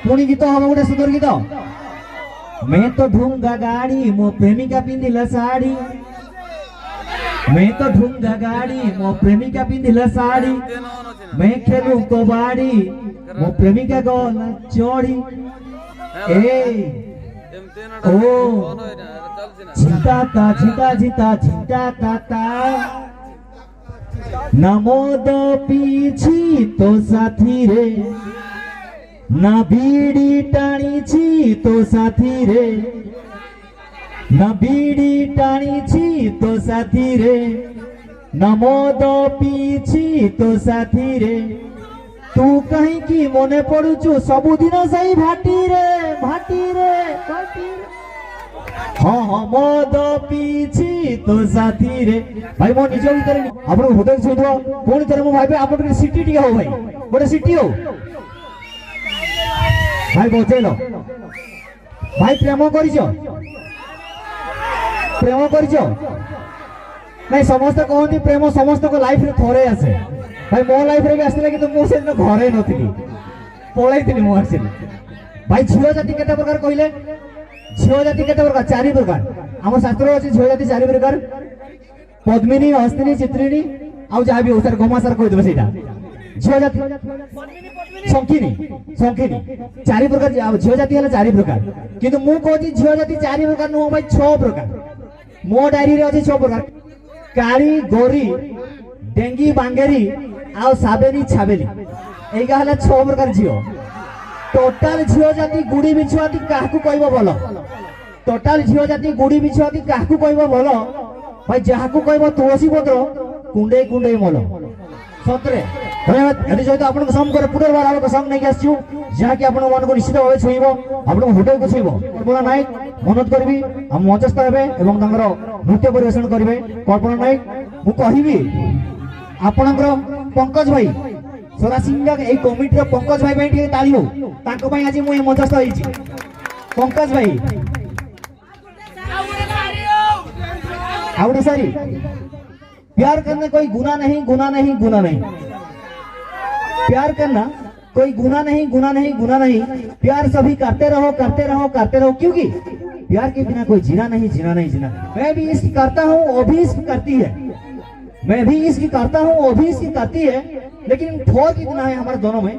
पुणी गीत हम गोटे सुंदर गीत मैं तो ढूंगा गाड़ी मो प्रेमिका पिंधिला साड़ी मैं तो ढूंगा गाड़ी मो प्रेमिका पिंधिला साड़ी मैं खेलू कबाड़ी मो प्रेमिका गला चढ़ी ए ओ झिंटा झिंटा झिंटा नमोद पीछी तो साथी रे ना बीड़ी टाणी छी तो साथी रे ना बीड़ी टाणी छी तो साथी रे नमोद पीछी तो साथी रे तू कहीं की मने पड़ुचु सबुदिन सही भाटी रे भाटी रे भाटी रे हाँ हाँ मद पीछी तो साथी रे भाई मो निज भीतर आपन हृदय छुइदो पुणी थरे मो भाई आपन सिटी टिके हो भाई गोटे सिटी हो भाई बचेलो भाई प्रेम करिछो नहीं समस्त कहती प्रेम समस्त को लाइफ रे थोड़े आसे भाई मो लाइफ रे भी आसला कि मो से घरे नथिली पळैथिली मो आसली भाई झियो जाति केते प्रकार कहिले झियो जाति केते प्रकार चारि प्रकार हम शास्त्र अछि झियो जाति चारि प्रकार पद्मिनी हस्तिनी चित्रिणी आ जहा भी ओसर गोमासर कहि देबे सेटा झियो जाति संखिनी चारि प्रकार झियो जाति हला चारि प्रकार किंतु मु कहती झियो जाति चारि प्रकार नु भाई 6 प्रकार मो डायरी रे अछि 6 प्रकार काली गोरी डेंगी बांगेरी आ साबेनी छाबेली एगा हला 6 प्रकार झियो टोटल झियो जाति गुडी बिछुआती काहकु कहबो बोलो टोटल झियो जाति गुडी बिछुआती काहकु कहबो बोलो भाई जाहाकु कहबो तुलसी पत्र कुंडे कुंडे मोलो सतरे धन्यवाद यदि जैतो आपन सम करे पुनर्बार आपन सम नै आछियो जहा कि आपन मन को निश्चित भाबे छुइबो आपन हृदय को छुइबो कल्पना नायक मनोज करबी हम मंचस्थ हेबे एवं तांगर नृत्य परिवेषण करिवे कल्पना नायक मु कहिबी आपनकर पंकज भाई सोरासिंगा ए कमिटी रो पंकज भाई भाई टिके ताली हो ताको भाई आज मु मंचस्थ होईची पंकज भाई आवडे सारी प्यार करना कोई गुनाह नहीं गुनाह नहीं गुनाह नहीं प्यार करना कोई गुनाह नहीं गुनाह नहीं गुनाह नहीं प्यार सभी करते रहो करते रहो करते रहो क्योंकि प्यार के बिना कोई जीना नहीं जीना नहीं जीना मैं भी इश्क करता हूँ वो भी इश्क करती है मैं भी इश्क करता हूँ वो भी इश्क करती है लेकिन फर्क इतना है हमारे दोनों में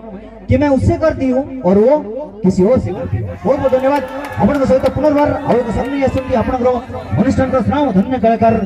कि मैं उससे करती हूँ और वो किसी और से करती है बहुत बहुत धन्यवाद अपन सहित पुनर्बार और सामने अनुष्ठान का धन्य कलाकार